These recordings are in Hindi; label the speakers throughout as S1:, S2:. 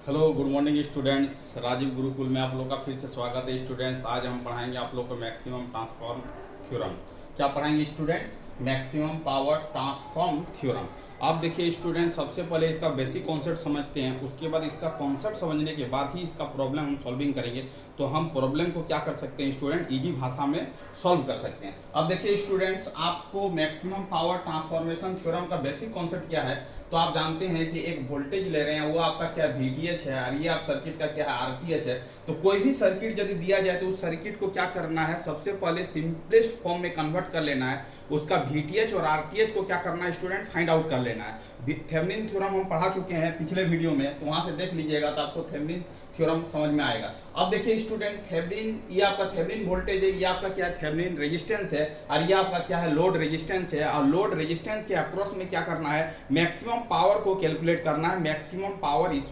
S1: Hello good morning students. Rajeev Gurukul में आप लोग का फिर से स्वागत है स्टूडेंट्स। आज हम पढ़ाएंगे आप लोग को मैक्सिमम ट्रांसफॉर्म थ्योरम। क्या पढ़ाएंगे students? Maximum power transform theorem. आप देखिए स्टूडेंट्स, सबसे पहले इसका बेसिक कॉन्सेप्ट समझते हैं, उसके बाद इसका कॉन्सेप्ट समझने के बाद ही इसका प्रॉब्लम हम सॉल्विंग करेंगे। तो हम प्रॉब्लम को क्या कर सकते हैं स्टूडेंट, इजी भाषा में सॉल्व कर सकते हैं। अब देखिए स्टूडेंट्स, आपको मैक्सिमम पावर ट्रांसफॉर्मेशन थ्योरम का बेसिक कॉन्सेप्ट क्या है, तो आप जानते हैं कि एक वोल्टेज ले रहे हैं, वो आपका क्या VTH है और ये आप सर्किट का क्या है RTH है। तो कोई भी सर्किट यदि दिया जाए तो उस सर्किट को क्या करना है, सबसे पहले सिंपलेस्ट फॉर्म में कन्वर्ट कर लेना है। उसका VTH और RTH को क्या करना है स्टूडेंट, फाइंड आउट कर लेना है। थेवेनिन थ्योरम हम पढ़ा चुके हैं पिछले वीडियो में, तो वहां से देख लीजिएगा तो आपको थेवेनिन थ्योरम समझ में आएगा। अब देखिए स्टूडेंट, थेवेनिन, ये आपका थेवेनिन वोल्टेज है, ये आपका क्या है थेवेनिन रेजिस्टेंस है, और ये आपका क्या है लोड रेजिस्टेंस है। और लोड रेजिस्टेंस के अक्रॉस में क्या करना है, मैक्सिमम पावर को कैलकुलेट करना है, मैक्सिमम पावर इस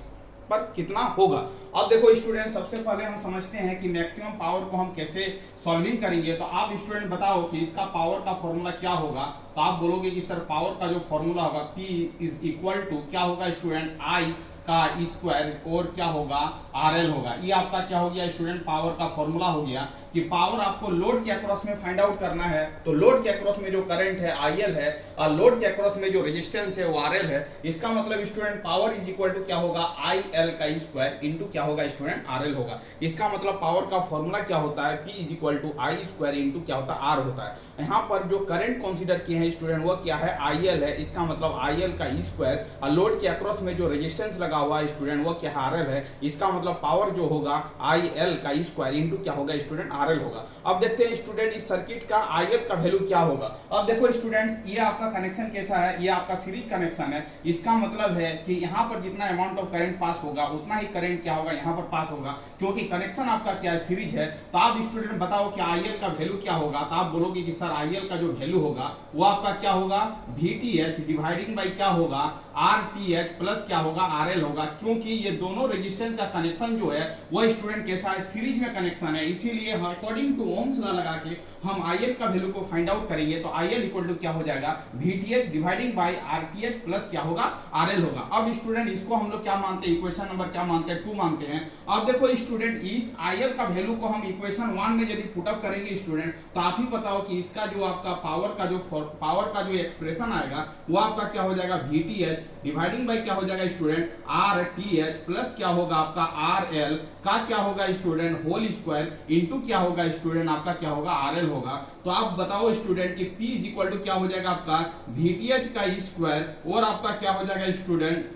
S1: पर कितना होगा। अब देखो स्टूडेंट, सबसे पहले हम समझते हैं कि मैक्सिमम पावर को हम कैसे सॉल्विंग करेंगे। तो आप स्टूडेंट बताओ कि इसका पावर का फॉर्मूला क्या होगा। तो आप बोलोगे कि सर पावर का जो फॉर्मूला होगा P इज इक्वल टू क्या होगा स्टूडेंट, I का स्क्वायर और क्या होगा RL होगा। ये आपका क्या हो गया स्टूडेंट, पावर का फॉर्मूला हो गया कि पावर आपको लोड के अक्रॉस में फाइंड आउट करना है। तो लोड के अक्रॉस में जो करंट है IL है और लोड के अक्रॉस में जो रेजिस्टेंस है वो RL है। इसका मतलब student power is equal to क्या होगा, IL का स्क्वायर इंटू क्या होगा स्टूडेंट RL होगा। इसका मतलब पावर का फॉर्मूला क्या होता है, P is equal to I square into क्या होता है R होता है। यहाँ पर जो करंट कंसीडर किए हैं स्टूडेंट वो क्या है, IL है। इसका मतलब IL का स्क्वायर और लोड के अक्रॉस में जो रेजिस्टेंस लगा हुआ है स्टूडेंट वो क्या है RL है। इसका मतलब पावर जो होगा IL का स्क्वायर इंटू क्या होगा स्टूडेंट RL होगा। अब देखते हैं स्टूडेंट इस सर्किट का IL का वैल्यू क्या होगा। अब देखो स्टूडेंट्स, ये आपका कनेक्शन कैसा है, ये आपका सीरीज कनेक्शन है। इसका मतलब है कि यहाँ पर जितना अमाउंट ऑफ करंट पास होगा उतना ही करंट क्या होगा यहाँ पर पास होगा, क्योंकि कनेक्शन आपका क्या है, सीरीज है। तो आप स्टूडेंट बताओ कि IL का वैल्यू क्या होगा। तो आप बोलोगे कि सर IL का जो वैल्यू होगा वो आपका क्या होगा, VTH डिवाइडिंग बाई क्या होगा RTH प्लस क्या होगा RL होगा, क्योंकि ये दोनों रेजिस्टेंस का कनेक्शन जो है वो स्टूडेंट कैसा है, सीरीज में कनेक्शन है। इसीलिए अकॉर्डिंग टू ओम्स लॉ लगा के हम IL का वैल्यू को फाइंड आउट करेंगे। तो IL इक्वल टू क्या हो जाएगा, VTH dividing by RTH plus क्या होगा RL होगा। अब स्टूडेंट इसको हम लोग क्या मानते हैं, इक्वेशन नंबर क्या मानते हैं, 2 मानते हैं। अब देखो स्टूडेंट, इस IL का वैल्यू को हम इक्वेशन 1 में यदि पुट अप करेंगे स्टूडेंट, तो आप ही बताओ कि इसका जो आपका पावर का जो एक्सप्रेशन आएगा वो आपका क्या हो जाएगा, VTH डिवाइडिंग बाई क्या हो जाएगा स्टूडेंट RTH प्लस क्या होगा आपका RL का क्या होगा स्टूडेंट होल स्क्वायर इंटू क्या होगा स्टूडेंट आपका क्या होगा RL होगा। तो आप बताओ स्टूडेंट कि P इज इक्वल टू क्या हो जाएगा आपका VTH का स्क्वायर और आपका क्या हो जाएगा स्टूडेंट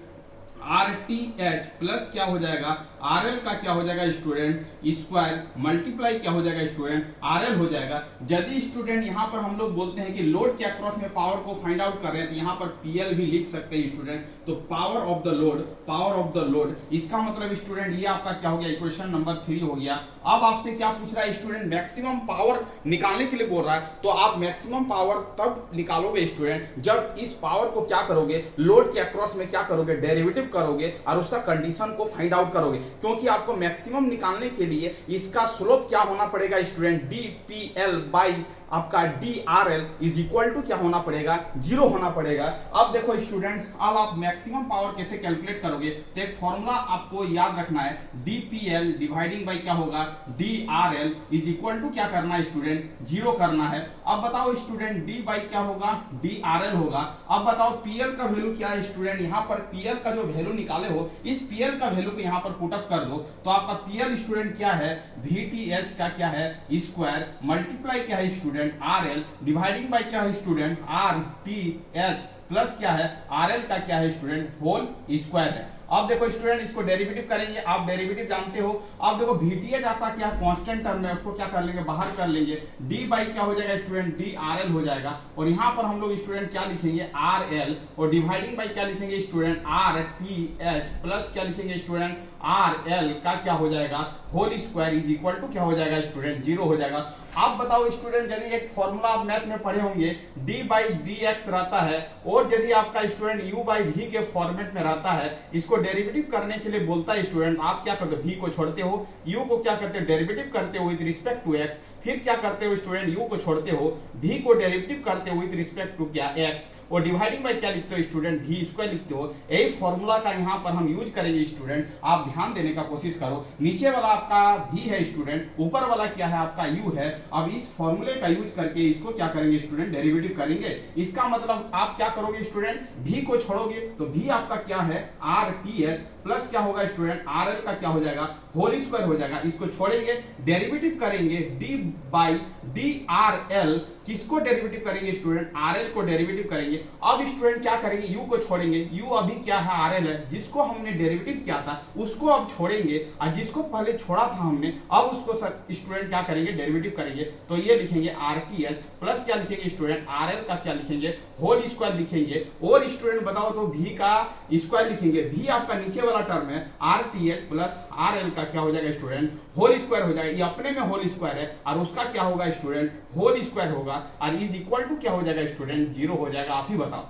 S1: RTH प्लस क्या हो जाएगा RL का क्या हो जाएगा स्टूडेंट स्क्वायर मल्टीप्लाई क्या हो जाएगा स्टूडेंट RL हो जाएगा। यदि स्टूडेंट यहाँ पर हम लोग बोलते हैं कि लोड के अक्रॉस में पावर को फाइंड आउट कर रहे हैं, तो यहाँ पर PL भी लिख सकते हैं स्टूडेंट। तो पावर ऑफ द लोड, इसका मतलब स्टूडेंट ये आपका क्या हो गया, इक्वेशन नंबर 3 हो गया। अब आपसे क्या पूछ रहा है स्टूडेंट, मैक्सिमम पावर निकालने के लिए बोल रहा है। तो आप मैक्सिमम पावर तब निकालोगे स्टूडेंट जब इस पावर को क्या करोगे, लोड के अक्रॉस में क्या करोगे, डेरिवेटिव करोगे और उसका कंडीशन को फाइंड आउट करोगे, क्योंकि आपको मैक्सिमम निकालने के लिए इसका स्लोप क्या होना पड़ेगा स्टूडेंट, DPL बाई आपका DRL इज इक्वल टू क्या होना पड़ेगा, 0 होना पड़ेगा। अब देखो स्टूडेंट, अब आप मैक्सिमम पावर कैसे कैलकुलेट करोगे, तो एक फॉर्मूला आपको याद रखना है, DPL डिवाइडिंग बाई क्या होगा DRL इज इक्वल टू क्या करना है स्टूडेंट, 0 करना है। अब बताओ स्टूडेंट, D बाई क्या होगा DRL होगा। अब बताओ PL का वैल्यू क्या है स्टूडेंट, यहाँ पर PL का जो वैल्यू निकाले हो इस PL का वैल्यू को यहाँ पर पुट अप कर दो। तो आपका PL स्टूडेंट क्या है, VTH का क्या है स्क्वायर मल्टीप्लाई क्या है स्टूडेंट RL डिवाइडिंग बाय क्या है स्टूडेंट RTH प्लस क्या है RL का क्या है स्टूडेंट होल स्क्वायर है। अब देखो स्टूडेंट, इसको डेरिवेटिव करेंगे, आप डेरिवेटिव जानते हो। अब देखो VTH आपका क्या कांस्टेंट टर्म है, उसको क्या कर लेंगे, बाहर कर लेंगे। D बाई क्या हो जाएगा स्टूडेंट DRL हो जाएगा, और यहाँ पर हम लोग स्टूडेंट क्या लिखेंगे RL और डिवाइडिंग बाई क्या लिखेंगे स्टूडेंट RTH प्लस क्या लिखेंगे स्टूडेंट RL का क्या हो जाएगा whole square is equal to क्या हो जाएगा स्टूडेंट 0 हो जाएगा। आप बताओ स्टूडेंट, यदि एक फॉर्मूला आप मैथ में पढ़े होंगे D बाई DX रहता है, और यदि आपका स्टूडेंट U बाई V के फॉर्मेट में रहता है, इसको डेरिवेटिव करने के लिए बोलता है स्टूडेंट, आप क्या करते हो, V को छोड़ते हो, U को क्या करते हो डेरिवेटिव करते हो विद रिस्पेक्ट टू X। फिर क्या करते हो स्टूडेंट, u को छोड़ते हो, v को डेरिवेटिव करते हो विद रिस्पेक्ट टू क्या x, और डिवाइडिंग बाय क्या लिखते हो स्टूडेंट, v स्क्वायर लिखते हो। यही फॉर्मूला का यहाँ पर हम यूज करेंगे स्टूडेंट, आप ध्यान देने का कोशिश करो। नीचे वाला आपका v है स्टूडेंट, ऊपर वाला क्या है आपका u है। अब इस फॉर्मूले का यूज करके इसको क्या करेंगे स्टूडेंट, डेरिवेटिव करेंगे। इसका मतलब आप क्या करोगे स्टूडेंट, v को छोड़ोगे तो v आपका क्या है RTH प्लस क्या होगा स्टूडेंट, RL का क्या हो जाएगा, होल स्क्वायर हो जाएगा। इसको छोड़ेंगे, डेरिवेटिव करेंगे d बाई DRL, किसको डेरिवेटिव करेंगे स्टूडेंट, RL को डेरिवेटिव करेंगे। अब स्टूडेंट क्या करेंगे, u को छोड़ेंगे, u अभी क्या है RL है, जिसको हमने डेरिवेटिव किया था उसको अब छोड़ेंगे, और जिसको पहले छोड़ा था हमने अब उसको स्टूडेंट क्या करेंगे, डेरिवेटिव करेंगे। तो ये लिखेंगे RTH प्लस क्या लिखेंगे स्टूडेंट, RL का क्या लिखेंगे, होल स्क्वायर लिखेंगे। और स्टूडेंट बताओ तो v का स्क्वायर लिखेंगे, v आपका नीचे वाला टर्म है, RTH प्लस RL का क्या हो जाएगा स्टूडेंट, होल स्क्वायर हो जाएगा। ये अपने में होल स्क्वायर है और उसका क्या होगा स्टूडेंट, होल स्क्वायर होगा, और इज इक्वल टू क्या हो जाएगा स्टूडेंट, 0 हो जाएगा। आप ही बताओ।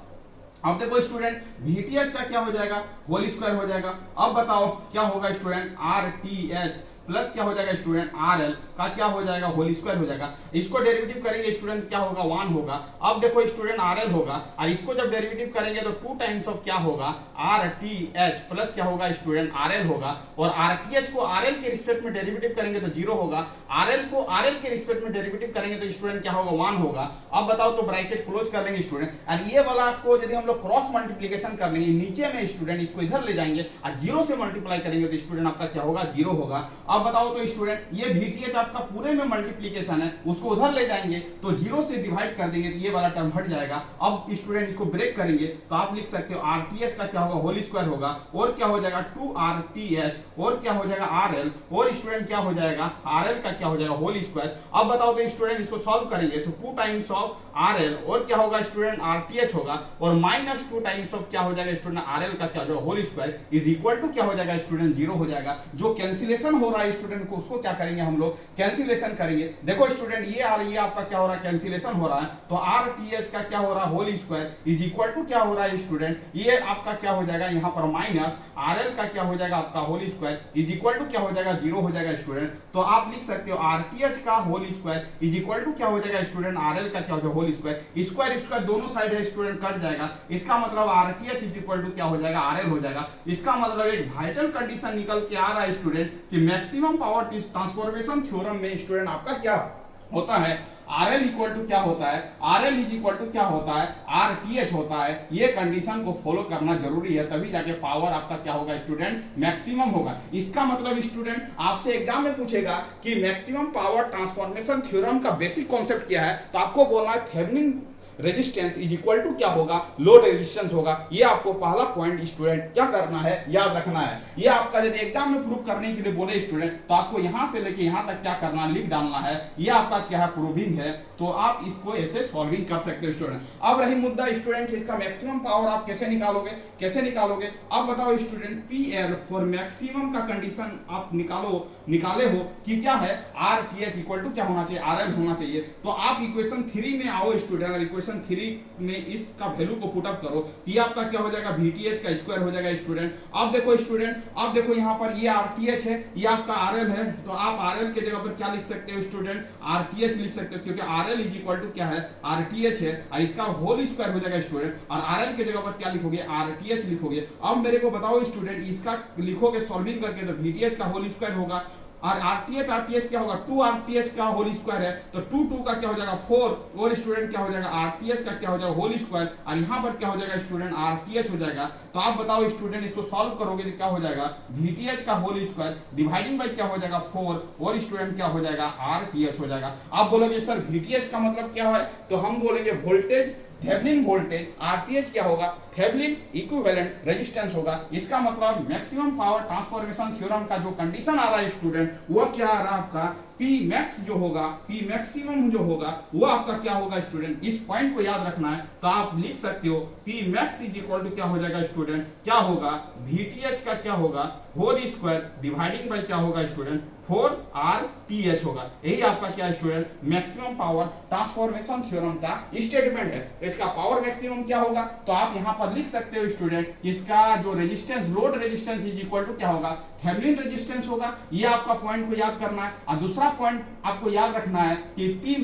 S1: अब देखो स्टूडेंट, VTH का क्या हो जाएगा, होल स्क्वायर हो जाएगा। अब बताओ क्या होगा स्टूडेंट, RTH प्लस क्या हो जाएगा स्टूडेंट, RL का क्या हो जाएगा, होल स्क्वायर हो जाएगा। इसको डेरिवेटिव करेंगे स्टूडेंट, क्या होगा, 1 होगा। अब देखो स्टूडेंट RL होगा, और इसको जब डेरिवेटिव करेंगे तो 2 टाइम्स ऑफ क्या होगा, RTH प्लस क्या होगा स्टूडेंट, RL होगा। और RTH को RL के रिस्पेक्ट में डेरिवेटिव करेंगे तो 0 होगा, RL को RL के रिस्पेक्ट में डेरिवेटिव करेंगे तो स्टूडेंट क्या होगा, 1 होगा। अब बताओ तो ब्रैकेट क्लोज कर लेंगे स्टूडेंट, और ये वाला को यदि हम लोग क्रॉस मल्टीप्लिकेशन कर लेंगे नीचे में स्टूडेंट, इसको इधर ले जाएंगे और 0 से मल्टीप्लाई करेंगे तो स्टूडेंट आपका क्या होगा, 0 होगा। अब बताओ तो स्टूडेंट, ये VTH आपका पूरे में मल्टीप्लिकेशन है, उसको उधर ले जाएंगे तो 0 से डिवाइड कर देंगे तो ये वाला टर्म हट जाएगा। अब स्टूडेंट इसको ब्रेक करेंगे तो आप लिख सकते हो RTH का क्या होगा, होल स्क्वायर होगा, और क्या हो जाएगा 2RTH, और क्या हो जाएगा RL, और स्टूडेंट क्या हो जाएगा, RL का क्या हो जाएगा, होल स्क्वायर। अब बताओ तो स्टूडेंट इसको सॉल्व करेंगे तो 2 टाइम्स ऑफ RL, और क्या होगा स्टूडेंट, RTH होगा, और माइनस 2 टाइम्स ऑफ क्या हो जाएगा स्टूडेंट, RL का क्या हो जाएगा, whole square, is equal to क्या हो जाएगा स्टूडेंट, 0 हो जाएगा। जो कैंसिलेशन हो रहा है स्टूडेंट को, उसको क्या करेंगे हम लोग, कैंसिलेशन करेंगे। देखो स्टूडेंट, ये आपका क्या हो रहा है, कैंसिलेशन हो रहा है, तो RTH का क्या हो रहा है, whole square is equal to क्या हो रहा है स्टूडेंट, ये आपका क्या हो जाएगा यहाँ पर माइनस RL का क्या हो जाएगा आपका whole square is equal to क्या हो जाएगा, 0 हो जाएगा स्टूडेंट। तो आप लिख सकते हो RTH का whole square is equal to क्या हो जाएगा स्टूडेंट, RL का क्या हो जाएगा, होल स्क्वायर। स्क्वायर स्क्वायर दोनों साइड है स्टूडेंट, कट जाएगा। इसका मतलब RTH इज इक्वल टू क्या हो जाएगा, RL हो जाएगा। इसका मतलब एक वाइटल कंडीशन निकल के आ रहा है स्टूडेंट कि मैक्सिमम पावर ट्रांसफॉर्मेशन थ्योरम में स्टूडेंट आपका क्या होता है, RL इक्वल टू क्या होता है, RL इज इक्वल टू क्या होता है, RTH होता है। ये कंडीशन को फॉलो करना जरूरी है, तभी जाके पावर आपका क्या होगा स्टूडेंट, मैक्सिमम होगा। इसका मतलब स्टूडेंट आपसे एग्जाम में पूछेगा कि मैक्सिमम पावर ट्रांसफॉर्मेशन थ्योरम का बेसिक कॉन्सेप्ट क्या है, तो आपको बोलना है Thevenin resistance is equal to क्या होगा, लोड रेजिस्टेंस होगा। ये आपको पहला पॉइंट स्टूडेंट क्या करना है, याद रखना है। ये आपका यदि एग्जाम में प्रूव करने के लिए बोले स्टूडेंट, तो आपको यहां से लेके यहां तक क्या करना, लिख डालना है। ये आपका क्या है, प्रूविंग है, तो आप इसको ऐसे सॉल्विंग कर सकते हो स्टूडेंट। अब रही मुद्दा स्टूडेंट, इसका मैक्सिमम पावर आप कैसे निकालोगे, अब बताओ स्टूडेंट, PL फॉर मैक्सिमम का कंडीशन आप निकाले हो कि क्या है, RTH इक्वल टू क्या होना चाहिए, RL होना चाहिए। तो आप इक्वेशन 3 में आओ स्टूडेंट, और इक्वेशन 3 में इसका वैल्यू को पुट अप करो, ये आपका क्या हो जाएगा, VTH का स्क्वायर हो जाएगा स्टूडेंट। अब देखो स्टूडेंट, अब देखो यहाँ पर ये RTH है, ये आपका RL है, तो आप RL के जगह पर क्या लिख सकते हो स्टूडेंट, RTH लिख सकते हो, क्योंकि RL इज इक्वल टू क्या है, RTH है, और इसका होल स्क्वायर हो जाएगा स्टूडेंट। और RL के जगह पर क्या लिखोगे, RTH लिखोगे। अब मेरे को बताओ स्टूडेंट, इसका लिखोगे सॉल्विंग करके तो VTH का होल स्क्वायर होगा, और RTH क्या होगा, 2RTH का होल स्क्वायर है, तो 2 का क्या हो जाएगा 4, और स्टूडेंट क्या हो जाएगा, RTH का क्या हो जाएगा, होल स्क्वायर, और यहाँ पर क्या हो जाएगा स्टूडेंट, RTH हो जाएगा। तो आप बताओ स्टूडेंट, इसको सॉल्व करोगे तो क्या हो जाएगा, VTH का होल स्क्वायर डिवाइडिंग बाय क्या हो जाएगा 4, और स्टूडेंट क्या हो जाएगा, RTH हो जाएगा। आप बोलोगे सर VTH का मतलब क्या है, तो हम बोलेंगे वोल्टेज, थेवेनिन वोल्टेज, RTH क्या होगा, थेवेनिन इक्विवेलेंट रेजिस्टेंस होगा। इसका मतलब मैक्सिमम पावर ट्रांसफॉर्मेशन थ्योरम का जो कंडीशन आ रहा है स्टूडेंट, वो क्या आ रहा है आपका, P मैक्स जो होगा, P मैक्सिमम जो होगा वो आपका क्या होगा स्टूडेंट। इस पॉइंट को याद रखना है, तो आप लिख सकते हो P max is equal to क्या हो जाएगा स्टूडेंट, क्या होगा, VTH का क्या होगा, होल स्क्वायर डिवाइडिंग बाय क्या होगा स्टूडेंट 4RTH होगा। यही आपका क्या student maximum power transformation theorem का स्टेटमेंट है। तो इसका पावर मैक्सिमम क्या होगा, तो आप यहां पर लिख सकते हो स्टूडेंट कि इसका जो resistance, load resistance is equal to क्या होगा, थेवेनिन रेजिस्टेंस होगा। ये आपका पॉइंट को याद करना है। और दूसरा पॉइंट आपको याद रखना है कि पी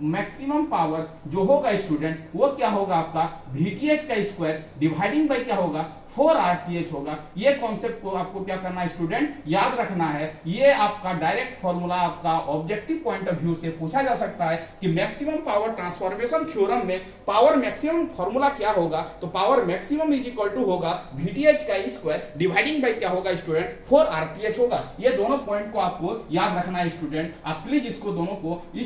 S1: मैक्सिमम पावर जो होगा स्टूडेंट वो क्या होगा आपका VTH का स्क्वायर डिवाइडिंग बाय क्या होगा 4RTH होगा। ये कॉन्सेप्ट को आपको क्या करना है स्टूडेंट, याद रखना है। ये आपका डायरेक्ट फॉर्मूला आपका ऑब्जेक्टिव पॉइंट ऑफ व्यू से पूछा जा सकता है कि मैक्सिमम पावर ट्रांसफॉर्मेशन थ्योरम में पावर मैक्सिमम फॉर्मूला क्या होगा, तो power maximum is equal to होगा VTH का स्क्वायर डिवाइडिंग बाय क्या होगा स्टूडेंट 4RTH होगा। ये दोनों पॉइंट को आपको याद रखना है स्टूडेंट। आप प्लीज इस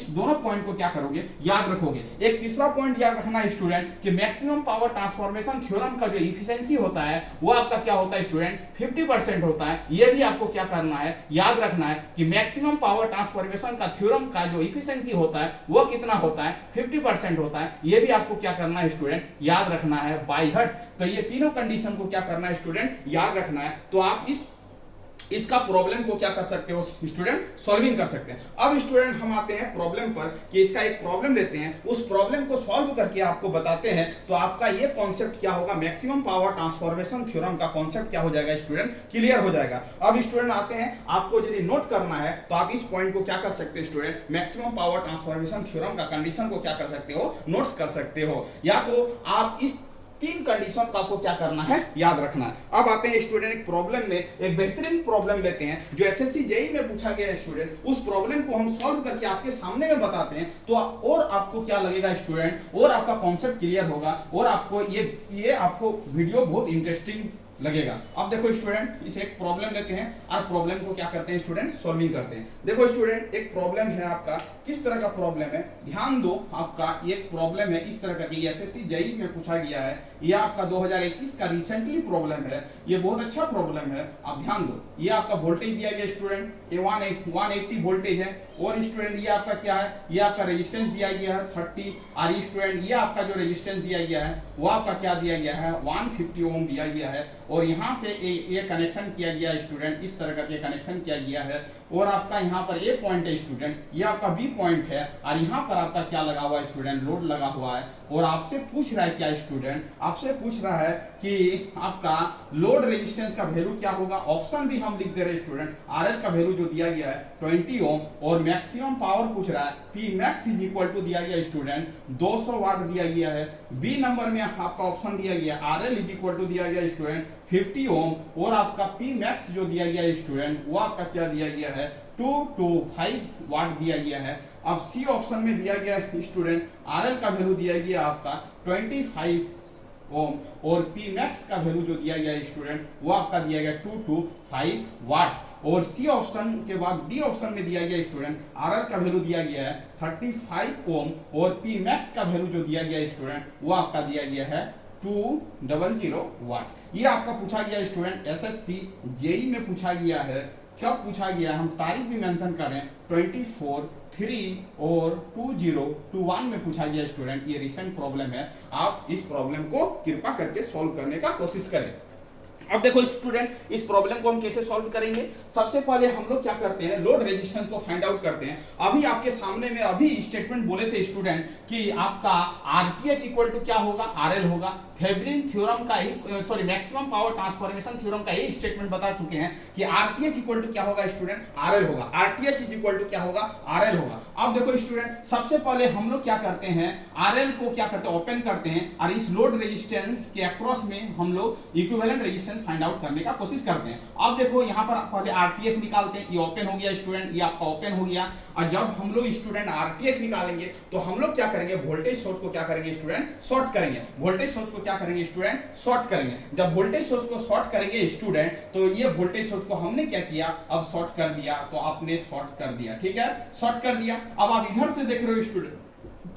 S1: दोनों पॉइंट को क्या करोगे, याद रखोगे। एक तीसरा पॉइंट याद रखना है स्टूडेंट कि मैक्सिमम पावर ट्रांसफॉर्मेशन थ्योरम का जो इफिशिएंसी होता है वो आपका क्या होता है स्टूडेंट 50% होता है। ये भी आपको क्या करना है, याद रखना है कि मैक्सिमम पावर ट्रांसफॉर्मेशन का थ्योरम का जो इफिशिएंसी होता है वो कितना होता है 50% होता है। ये भी आपको क्या करना है स्टूडेंट, याद रखना है बाय हार्ट। तो ये तीनों कंडीशन को क्या करना है स्टूडेंट, याद रखना है। तो आप इसका प्रॉब्लम को क्या कर सकते हो स्टूडेंट, सॉल्विंग कर सकते हैं। अब स्टूडेंट हम आते हैं प्रॉब्लम पर कि इसका एक प्रॉब्लम लेते हैं, उस प्रॉब्लम को सॉल्व करके आपको बताते हैं। तो आपका ये कॉन्सेप्ट क्या होगा, मैक्सिमम पावर ट्रांसफॉर्मेशन थ्योरम का कॉन्सेप्ट क्या हो जाएगा स्टूडेंट, क्लियर हो जाएगा। अब स्टूडेंट आते हैं, आपको यदि नोट करना है तो आप इस पॉइंट को क्या कर सकते हो student, maximum power transformation theorem का कंडीशन को क्या कर सकते हो, नोट्स कर सकते हो। या तो आप इस तीन कंडीशन का आपको क्या करना है, याद रखना है। अब आते हैं स्टूडेंट एक प्रॉब्लम में, एक बेहतरीन प्रॉब्लम लेते हैं जो एसएससी जेईई में पूछा गया है स्टूडेंट। उस प्रॉब्लम को हम सॉल्व करके आपके सामने में बताते हैं तो और आपको क्या लगेगा स्टूडेंट, और आपका कॉन्सेप्ट क्लियर होगा और आपको ये आपको वीडियो बहुत इंटरेस्टिंग लगेगा। अब देखो स्टूडेंट, इसे एक प्रॉब्लम लेते हैं और प्रॉब्लम को क्या करते हैं स्टूडेंट, सॉल्विंग करते हैं। देखो स्टूडेंट, एक प्रॉब्लम है आपका, किस तरह का प्रॉब्लम है, ध्यान दो। आपका ये प्रॉब्लम है इस तरह का कि एसएससी जेईई में पूछा गया है। ये आपका 2021 का रिसेंटली प्रॉब्लम है, ये बहुत अच्छा प्रॉब्लम है। आप ध्यान दो, ये आपका वोल्टेज दिया गया स्टूडेंट, ये 180 वोल्टेज है। और स्टूडेंट ये आपका क्या है, ये आपका रेजिस्टेंस दिया गया है 30। और स्टूडेंट ये आपका जो रेजिस्टेंस दिया गया है वो आपका क्या दिया गया है, 150 ओम दिया गया है। और यहाँ से ये कनेक्शन किया गया स्टूडेंट, इस तरह का ये कनेक्शन किया गया है। और आपका यहाँ पर ए पॉइंट है स्टूडेंट, ये आपका बी पॉइंट है। और यहाँ पर आपका क्या लगा हुआ है स्टूडेंट, लोड लगा हुआ है। और आपसे पूछ रहा है क्या स्टूडेंट, आपसे पूछ रहा है कि आपका लोड रेजिस्टेंस का वैल्यू क्या होगा। ऑप्शन भी हम लिख दे रहे हैं स्टूडेंट, आरएल का वैल्यू जो दिया गया है 20 ओम। और मैक्सिमम पावर पूछ रहा है, P max is equal to दिया गया स्टूडेंट 200 वाट दिया गया है। बी नंबर में आपका ऑप्शन दिया गया आरएल इज इक्वल टू दिया गया स्टूडेंट 50 ओम। और आपका पी मैक्स जो दिया गया स्टूडेंट वो आपका क्या दिया गया है 225 वाट दिया गया है। अब सी ऑप्शन में दिया गया स्टूडेंट आरएल का वैल्यू दिया गया आपका 25 ओम। और पी मैक्स का वैल्यू जो दिया गया स्टूडेंट वो आपका दिया गया 225 वाट। और सी ऑप्शन के बाद डी ऑप्शन में दिया गया स्टूडेंट आरएल का वैल्यू दिया गया है 35 ओम। और पी मैक्स का वैल्यू जो दिया गया स्टूडेंट वो आपका दिया गया है 200 वाट। ये आपका पूछा गया स्टूडेंट, एसएससी जेईई में पूछा गया है। कब पूछा गया, हम तारीख भी मेंशन करें 24, 3 और 2021 में पूछा गया स्टूडेंट। ये रिसेंट प्रॉब्लम है, आप इस प्रॉब्लम को कृपा करके सॉल्व करने का कोशिश करें। अब देखो स्टूडेंट, इस प्रॉब्लम को हम कैसे सॉल्व करेंगे। सबसे पहले हम लोग क्या करते हैं, लोड रेजिस्टेंस को फाइंड आउट करते हैं। अभी आपके सामने में अभी स्टेटमेंट बोले थे स्टूडेंट कि आपका आरटीएच इक्वल टू क्या होगा, आरएल होगा। थेवेनिन थ्योरम का ही, sorry, maximum power transformation theorem का ही स्टेटमेंट बता चुके हैं कि आरटीएच इक्वल टू क्या होगा स्टूडेंट, आरएल होगा। आरटीएच इज इक्वल टू क्या होगा, आरएल होगा। अब देखो स्टूडेंट, सबसे पहले हम लोग क्या करते हैं, आरएल को क्या करते हैं, ओपन करते हैं। और इस लोड रेजिस्टेंस के अक्रॉस में हम लोग इक्विवेलेंट रेजिस्टेंस फाइंड आउट करने का कोशिश करते हैं। अब देखो यहाँ पर पहले आरटीएस निकालते हैं, ये ओपन हो गया स्टूडेंट, ये आपका ओपन हो गया। और जब हम लोग स्टूडेंट आरटीएस निकालेंगे तो हम लोग क्या करेंगे, वोल्टेज सोर्स को क्या करेंगे स्टूडेंट, शॉर्ट करेंगे। वोल्टेज सोर्स को क्या करेंगे स्टूडेंट, शॉर्ट करेंगे। जब वोल्टेज सोर्स को शॉर्ट करेंगे स्टूडेंट, तो ये वोल्टेज सोर्स को हमने क्या किया, अब शॉर्ट कर दिया। तो आपने शॉर्ट कर दिया, ठीक है, शॉर्ट कर दिया। अब आप इधर से देख रहे हो स्टूडेंट,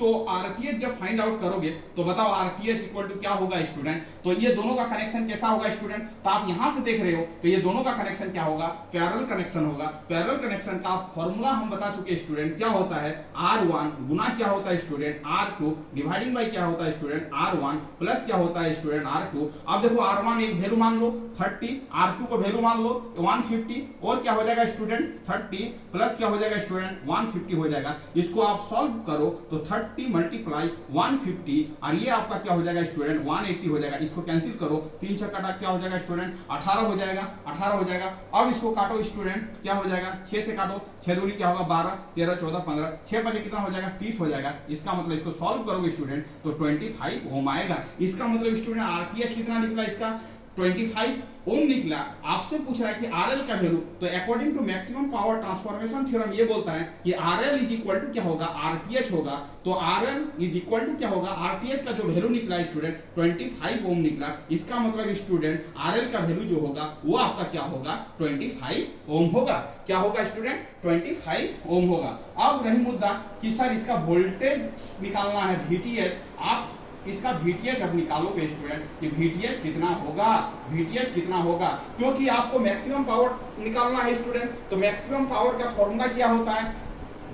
S1: तो आरटीएच जब फाइंड आउट करोगे तो बताओ आरटीएच इक्वल टू क्या होगा स्टूडेंट, तो ये दोनों का कनेक्शन कैसा होगा स्टूडेंट, तो आप यहां से देख रहे हो तो ये दोनों का कनेक्शन क्या होगा, पैरेलल कनेक्शन होगा। पैरेलल कनेक्शन का फॉर्मूला हम बता चुके स्टूडेंट, क्या होता है R1 गुना क्या होता है स्टूडेंट R2 डिवाइडिंग बाय क्या होता है स्टूडेंट R1 प्लस क्या होता है स्टूडेंट R2। अब देखो R1 एक वैल्यू मान लो 30, R2 को वैल्यू मान लो 150 और क्या हो जाएगा स्टूडेंट 30 प्लस क्या हो जाएगा स्टूडेंट 150 हो जाएगा। इसको आप सॉल्व करो तो 30 मल्टीप्लाई 150 और ये आपका क्या हो जाएगा स्टूडेंट 180 हो जाएगा। इसको कैंसिल करो, 3 6 काटा क्या हो जाएगा स्टूडेंट 18 हो जाएगा, 18 हो जाएगा। अब इसको काटो स्टूडेंट, क्या हो जाएगा 6 से काटो, 6 दूनी क्या होगा 12 13 14 15, 6 बजे कितना हो जाएगा 30 हो जाएगा। इसका मतलब इसको सॉल्व करोगे स्टूडेंट तो 25 ओम आएगा। इसका मतलब स्टूडेंट आरटीएच कितना निकला इसका 25 ओम निकला। आपसे पूछ रहा है कि आरएल का वैल्यू, तो according to maximum power transformation theorem ये बोलता है कि आरएल इज इक्वल टू क्या होगा आरटीएच होगा। तो आरएल इज इक्वल टू क्या होगा आरटीएच का जो वैल्यू निकला स्टूडेंट 25 ओम निकला। इसका मतलब स्टूडेंट आरएल का वैल्यू जो होगा वो आपका क्या होगा 25 ओम होगा। क्या होगा स्टूडेंट 25 ओम होगा। अब रही मुद्दा कि सर इसका वोल्टेज निकालना है VTH, आप इसका VTH अब निकालोगे स्टूडेंट कि VTH कितना होगा, VTH कितना होगा, क्योंकि आपको मैक्सिमम पावर निकालना है स्टूडेंट। तो मैक्सिमम पावर का फॉर्मूला क्या होता है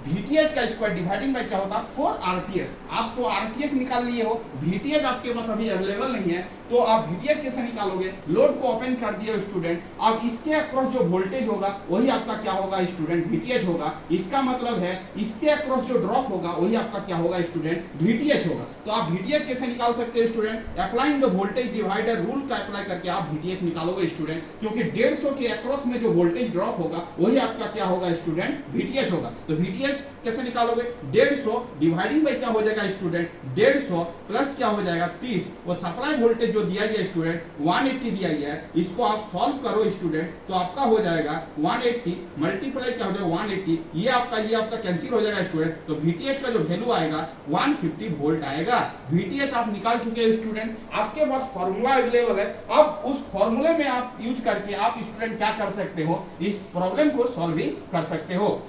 S1: VTH का स्क्वायर डिवाइडिंग बाय क्या होता है 4RTH। आप तो RTH निकाल लिए हो, VTH आपके पास अभी अवेलेबल नहीं है, तो आप VTH कैसे निकालोगे। लोड को ओपन कर दिया स्टूडेंट, अब इसके अक्रॉस जो वोल्टेज होगा वही आपका क्या होगा स्टूडेंट VTH होगा। इसका मतलब है इसके अक्रॉस जो ड्रॉप होगा वही आपका क्या होगा स्टूडेंट VTH होगा। तो आप VTH कैसे निकाल सकते हो student, applying the voltage divider rule का अप्लाई करके आप VTH निकालोगे स्टूडेंट, क्योंकि 150 के अक्रॉस में जो वोल्टेज ड्रॉप होगा वही आपका क्या होगा स्टूडेंट VTH होगा। तो VTH कैसे निकालोगे 150 डिवाइडिंग बाय क्या हो जाएगा स्टूडेंट 150 प्लस क्या हो जाएगा 30, वो सप्लाई वोल्टेज जो दिया गया स्टूडेंट 180 दिया गया है। इसको आप सॉल्व करो स्टूडेंट तो आपका हो जाएगा 180 मल्टीप्लाई क्या हो जाएगा 180, ये आपका कैंसिल हो जाएगा स्टूडेंट। तो VTH का जो वैल्यू आएगा 150 वोल्ट आएगा। VTH आप निकाल चुके हैं स्टूडेंट, आपके पास फॉर्मूला अवेलेबल है। अब उस फॉर्मूले में आप यूज करके आप स्टूडेंट क्या कर सकते हो, इस प्रॉब्लम को सॉल्व भी कर सकते हो।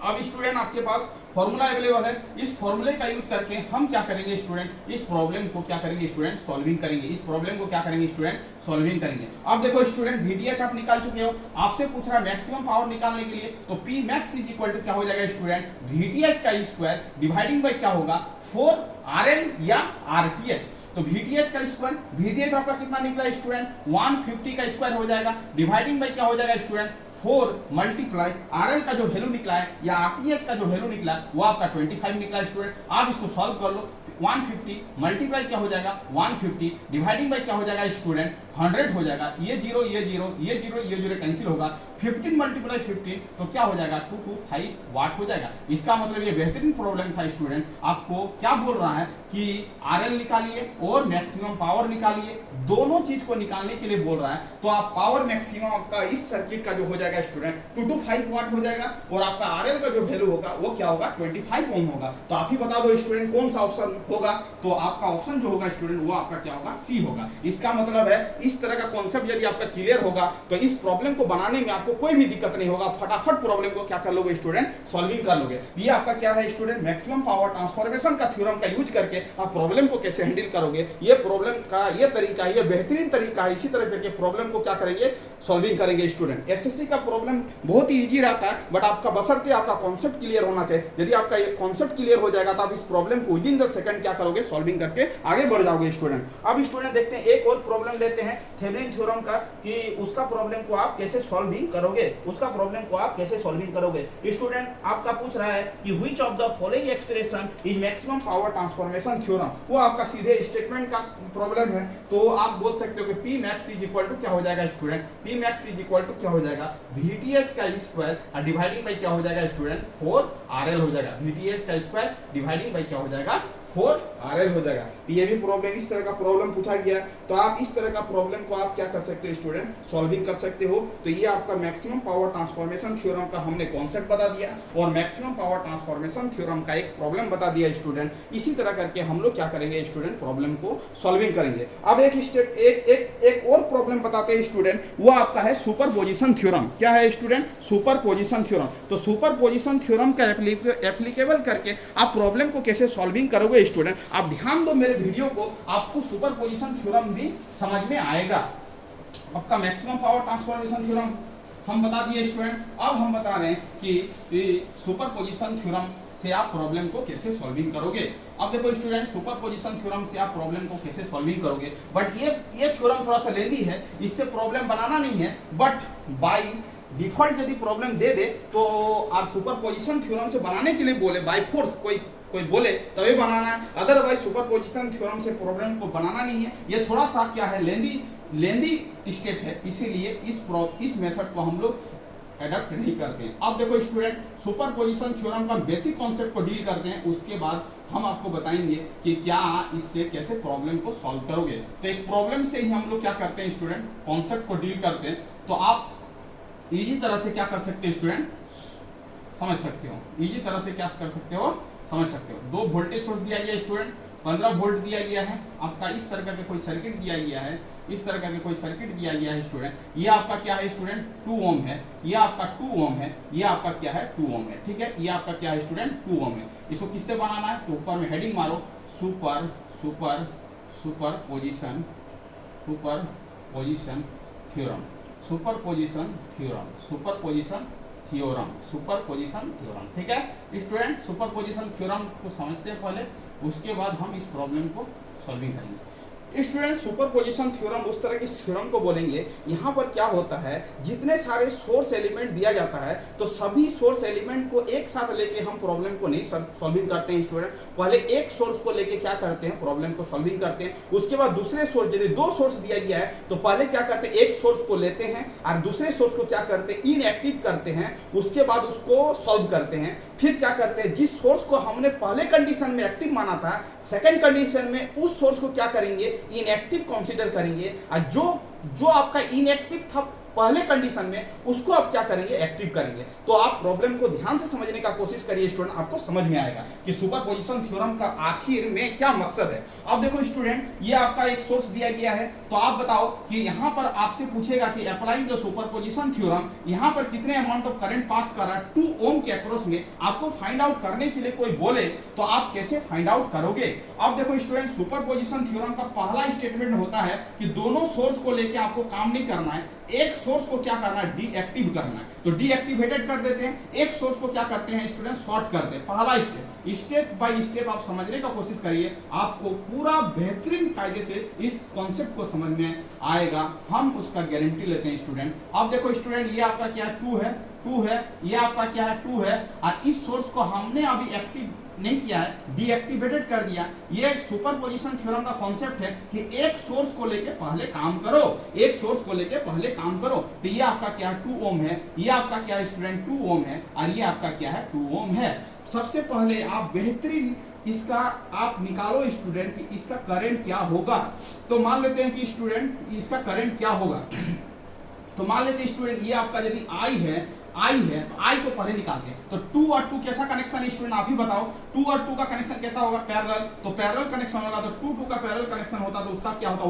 S1: अब स्टूडेंट आपके पास फॉर्मूला अवेलेबल है, इस फॉर्मूले का यूज करके हम क्या करेंगे स्टूडेंट, इस प्रॉब्लम को क्या करेंगे स्टूडेंट सॉल्विंग करेंगे। इस प्रॉब्लम को क्या करेंगे स्टूडेंट सॉल्विंग करेंगे। अब देखो स्टूडेंट VTH आप निकाल चुके हो, आपसे पूछ रहा है मैक्सिमम पावर निकालने के लिए, तो P max is equal to क्या हो जाएगा स्टूडेंट VTH का स्क्वायर डिवाइडिंग बाय क्या होगा 4RL या RTH। तो VTH का स्क्वायर, VTH आपका कितना निकला स्टूडेंट 150 का स्क्वायर हो जाएगा डिवाइडिंग बाय क्या हो जाएगा स्टूडेंट 4 मल्टीप्लाई RL का जो वैल्यू निकला है या RTH का जो वैल्यू निकला वो आपका 25 निकला स्टूडेंट। आप इसको सॉल्व कर लो, 150 मल्टीप्लाई क्या हो जाएगा 150 डिवाइडिंग बाय क्या हो जाएगा स्टूडेंट 100 हो जाएगा। ये जीरो ये जीरो ये जीरो ये जीरो कैंसिल होगा, 15 मल्टीप्लाई 15 तो क्या हो जाएगा 225 वाट हो जाएगा। इसका मतलब ये बेहतरीन प्रॉब्लम था स्टूडेंट, आपको क्या बोल रहा है कि RL निकालिए और मैक्सिमम पावर निकालिए, दोनों चीज को निकालने के लिए बोल रहा है। तो आप पावर मैक्सिमम आपका इस सर्किट का जो हो जाएगा स्टूडेंट 225 वाट हो जाएगा और आपका RL का जो वैल्यू होगा वो क्या होगा 25 ओम होगा। तो आप ही बता दो स्टूडेंट कौन सा ऑप्शन होगा, तो आपका ऑप्शन जो होगा स्टूडेंट वो आपका क्या होगा C होगा। इसका मतलब है इस तरह का कॉन्सेप्ट यदि आपका क्लियर होगा तो इस प्रॉब्लम को बनाने में आपको कोई भी दिक्कत नहीं होगा, फटाफट प्रॉब्लम को क्या कर लोगे स्टूडेंट सॉल्विंग कर लोगे। ये आपका क्या है स्टूडेंट मैक्सिमम पावर ट्रांसफॉर्मेशन का थ्योरम का यूज करके आप प्रॉब्लम को कैसे हैंडल करोगे, ये प्रॉब्लम का ये तरीका है, ये बेहतरीन तरीका है। इसी तरह करके प्रॉब्लम को क्या करेंगे सॉल्विंग करेंगे स्टूडेंट। एसएससी का प्रॉब्लम बहुत ही इजी रहता है, बट आपका बशर्ते आपका कॉन्सेप्ट क्लियर होना चाहिए। यदि आपका ये कॉन्सेप्ट क्लियर हो जाएगा तो आप इस प्रॉब्लम को विदिन 10 सेकंड क्या करोगे सॉल्विंग करके आगे बढ़ जाओगे स्टूडेंट। अब स्टूडेंट देखते हैं एक और प्रॉब्लम लेते हैं थेवेनिन थ्योरम का, कि उसका प्रॉब्लम को आप कैसे सॉल्विंग करोगे, उसका प्रॉब्लम को आप कैसे सॉल्विंग करोगे। स्टूडेंट आपका पूछ रहा है कि which of the following expression is maximum power transformation theorem, वो आपका सीधे स्टेटमेंट का प्रॉब्लम है। तो आप बोल सकते हो कि P max is equal to क्या हो जाएगा student, P max is equal to क्या हो जाएगा VTH का स्क्वायर डिवाइडिंग बाय क्या हो जाएगा स्टूडेंट 4RL हो जाएगा। VTH का स्क्वायर डिवाइडिंग बाय क्या हो जाएगा
S2: 4RL हो जाएगा। तो ये भी प्रॉब्लम, इस तरह का प्रॉब्लम पूछा गया, तो आप इस तरह का प्रॉब्लम को आप क्या कर सकते हो स्टूडेंट, सॉल्विंग कर सकते हो। तो ये आपका मैक्सिमम पावर ट्रांसफॉर्मेशन थ्योरम का हमने कॉन्सेप्ट बता दिया और मैक्सिमम पावर ट्रांसफॉर्मेशन थ्योरम का एक प्रॉब्लम बता दिया स्टूडेंट। इसी तरह करके हम लोग क्या करेंगे स्टूडेंट, प्रॉब्लम को सॉल्विंग करेंगे। अब एक स्टेप एक और प्रॉब्लम बताते हैं स्टूडेंट, वो आपका है सुपरपोजिशन थ्योरम। क्या है स्टूडेंट, सुपरपोजिशन थ्योरम। तो सुपरपोजिशन थ्योरम का एप्लीकेबल करके आप प्रॉब्लम को कैसे सॉल्विंग करोगे स्टूडेंट, आप ध्यान दो मेरे वीडियो को, आपको सुपरपोजिशन थ्योरम भी समझ में आएगा। आपका मैक्सिमम पावर ट्रांसफॉर्मेशन थ्योरम हम बता दिए स्टूडेंट। अब हम बता रहे हैं कि सुपरपोजिशन थ्योरम से आप प्रॉब्लम को कैसे सॉल्विंग करोगे। अब देखो स्टूडेंट, सुपरपोजिशन थ्योरम से आप प्रॉब्लम को कैसे सॉल्विंग करोगे, बट ये थ्योरम थोड़ा सा लेंदी है, इससे प्रॉब्लम बनाना नहीं है, बट बाय डिफॉल्ट यदि प्रॉब्लम दे दे तो आप सुपरपोजिशन थ्योरम से बनाने के लिए बोले, बाय फोर्स कोई बोले तभी बनाना है, अदरवाइज सुपरपोजिशन थ्योरम से प्रॉब्लम को बनाना नहीं है। ये थोड़ा सा क्या है, लेंदी स्टेप है, इसीलिए इस मेथड को हम लोग एडप्ट नहीं करते हैं। अब देखो स्टूडेंट, सुपरपोजिशन थ्योरम का बेसिक कॉन्सेप्ट को डील करते हैं, उसके बाद हम आपको बताएंगे कि क्या इससे कैसे प्रॉब्लम को सॉल्व करोगे। तो एक प्रॉब्लम से ही हम लोग क्या करते हैं स्टूडेंट, कॉन्सेप्ट को डील करते हैं, तो आप इजी तरह से क्या कर सकते हैं स्टूडेंट, समझ सकते हो, इजी तरह से क्या कर सकते हो, समझ सकते हो। 2 वोल्टेज सोर्स दिया गया स्टूडेंट, 15 वोल्ट दिया गया है, आपका इस तरह का कोई सर्किट दिया गया है, इस तरह का कोई सर्किट दिया गया है स्टूडेंट। ये आपका क्या है स्टूडेंट, 2 ओम है, ये आपका 2 ओम है, ये आपका क्या है 2 ओम है, ठीक है। ये आपका क्या है स्टूडेंट, 2 ओम है। इसको किससे बनाना है, तो ऊपर में हेडिंग मारो, सुपरपोजिशन थ्योरम, सुपरपोजिशन थ्योरम, ठीक है स्टूडेंट। सुपरपोजिशन थ्योरम को समझते हैं पहले, उसके बाद हम इस प्रॉब्लम को सॉल्विंग करेंगे। स्टूडेंट, सुपरपोजिशन थ्योरम उस तरह की थ्योरम को बोलेंगे, यहाँ पर क्या होता है, जितने सारे सोर्स एलिमेंट दिया जाता है तो सभी सोर्स एलिमेंट को एक साथ लेके हम प्रॉब्लम को नहीं सॉल्विंग करते हैं स्टूडेंट। पहले एक सोर्स को लेके क्या करते हैं, प्रॉब्लम को सॉल्विंग करते हैं, उसके बाद दूसरे सोर्स, यदि 2 सोर्स दिया गया है तो पहले क्या करते हैं, एक सोर्स को लेते हैं और दूसरे सोर्स को क्या करते हैं, इनएक्टिव करते हैं, उसके बाद उसको सॉल्व करते हैं। फिर क्या करते हैं, जिस सोर्स को हमने पहले कंडीशन में एक्टिव माना था, सेकंड कंडीशन में उस सोर्स को क्या करेंगे, इनएक्टिव कंसीडर करेंगे, और जो आपका इनएक्टिव था पहले कंडीशन में, उसको आप क्या करेंगे, एक्टिव करेंगे। तो आप प्रॉब्लम को ध्यान से समझने का कोशिश करिए स्टूडेंट, आपको समझ में आएगा कि सुपरपोजिशन थ्योरम का आखिर में क्या मकसद है। अब देखो स्टूडेंट, ये आपका एक सोर्स दिया गया है, तो आप बताओ कि यहाँ पर आपसे पूछेगा कि अप्लाइंग द सुपरपोजिशन थ्योरम, यहाँ पर कितने अमाउंट ऑफ करंट पास कर रहा है 2 ओम के अक्रॉस में, आपको फाइंड आउट करने के लिए कोई बोले तो आप कैसे फाइंड आउट करोगे। अब देखो स्टूडेंट, सुपरपोजिशन थ्योरम का पहला स्टेटमेंट होता है कि दोनों सोर्स को लेकर आपको काम नहीं करना है, एक सोर्स को क्या करना है, डीएक्टिव करना है, तो डीएक्टिवेटेड कर देते हैं। एक सोर्स को क्या करते हैं स्टूडेंट, शॉर्ट करते हैं। पहला स्टेप बाय स्टेप आप समझने का कोशिश करिए, आपको पूरा बेहतरीन कायदे से इस कॉन्सेप्ट को समझ में आएगा, हम उसका गारंटी लेते हैं स्टूडेंट। अब देखो स्टूडेंट, ये आपका क्या 2 है, ये आपका क्या है 2 है, और इस सोर्स को हमने अभी एक्टिव नहीं किया है, डीएक्टिवेटेड कर दिया। ये एक सुपरपोजिशन थ्योरम का कॉन्सेप्ट है कि एक सोर्स को लेके पहले काम करो, एक सोर्स को लेके पहले काम करो। तो ये आपका क्या है 2 ओम है, ये आपका क्या है स्टूडेंट 2 ओम है, और ये आपका क्या है 2 ओम है। सबसे पहले आप बेहतरीन इसका आप निकालो स्टूडेंट कि इसका करंट क्या होगा। तो मान लेते हैं कि स्टूडेंट इसका करंट क्या होगा, तो मान लेते हैं स्टूडेंट ये आपका यदि आई है, आई को पहले निकालते हैं। तो 2 और 2 कैसा कनेक्शन है स्टूडेंट, आप ही बताओ। 2 और 2 का कनेक्शन कैसा होगा, पैरेलल, तो पैरेलल कनेक्शन होगा, तो 2 का पैरेलल कनेक्शन होता तो उसका क्या होता